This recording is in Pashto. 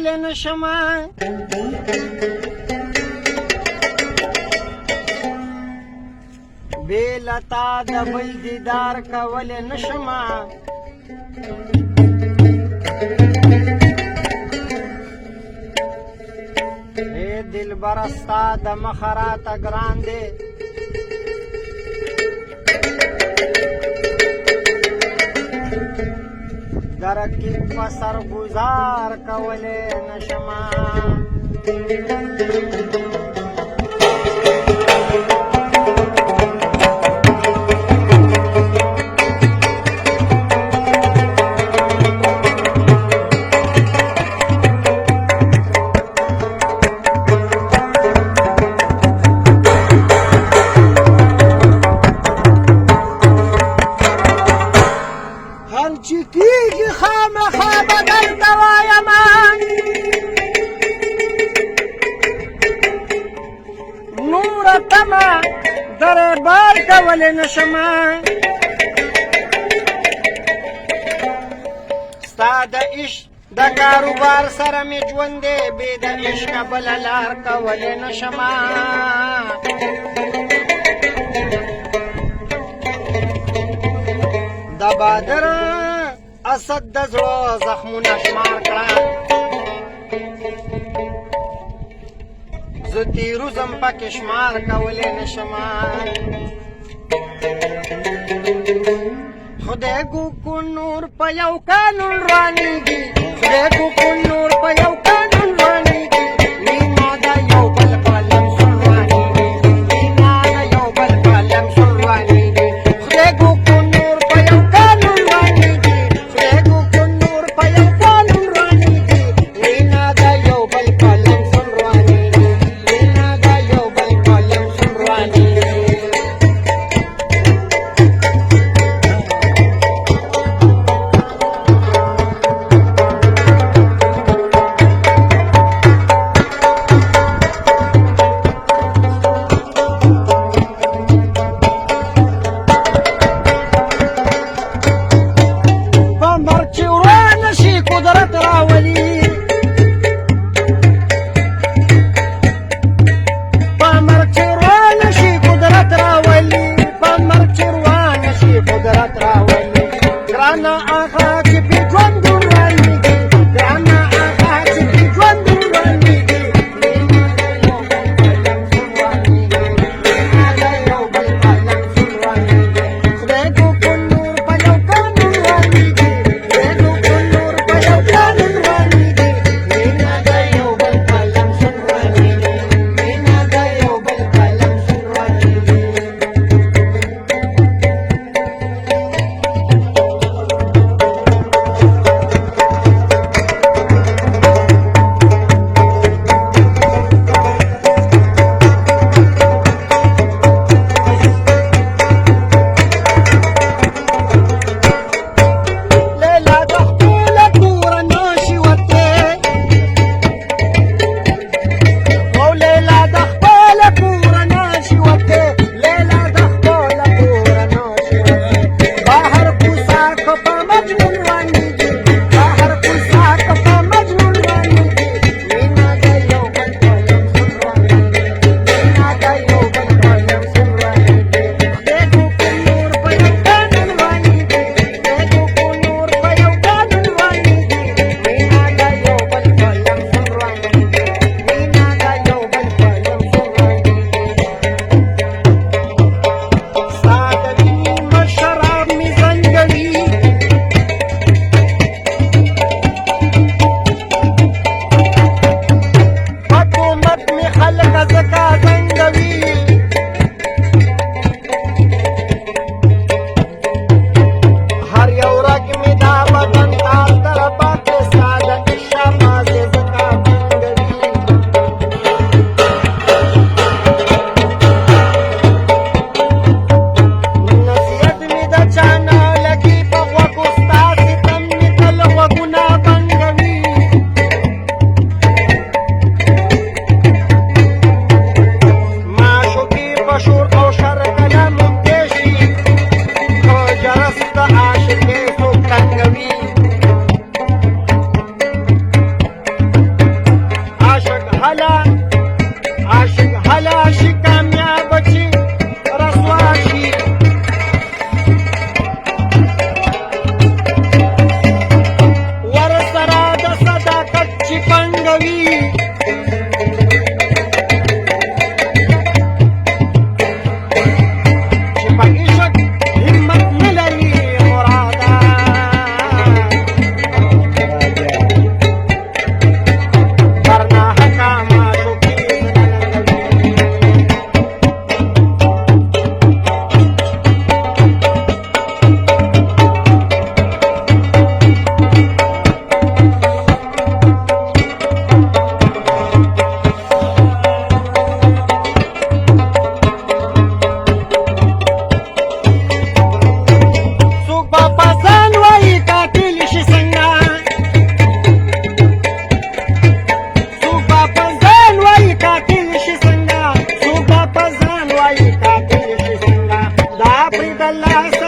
کولی نشمه بې له تا د بل دیدار کولی نشمه ای دلبره ستا د مخه راته ګران دی د رقیب په سر ګزار کولی نشمه چې کېږي خامخا به درته وایمه نوره تمه دربار کولی نشمه ستا د عشق د کاروبار سره مې ژوند دی بې د عشقه بله لار کولی نشمه د بادر اسد د زړه زخمونه شمار کړه زه تیروزم پکې شمار کولی نشمه خدای ګوکو نور په یو قانون رانیږي خدای ګوکو نور په یو قانون رانیږي وینا د یو بل قلم سور رانیږي وینا د یو بل قلم سور رانیږي خدای ګوکو نور په یو قانون رانیږي خدای ګوکو نور په یو قانون رانیږي وینا د یو بل قلم سور رانیږي وینا د یو بل قلم سور رانیږي la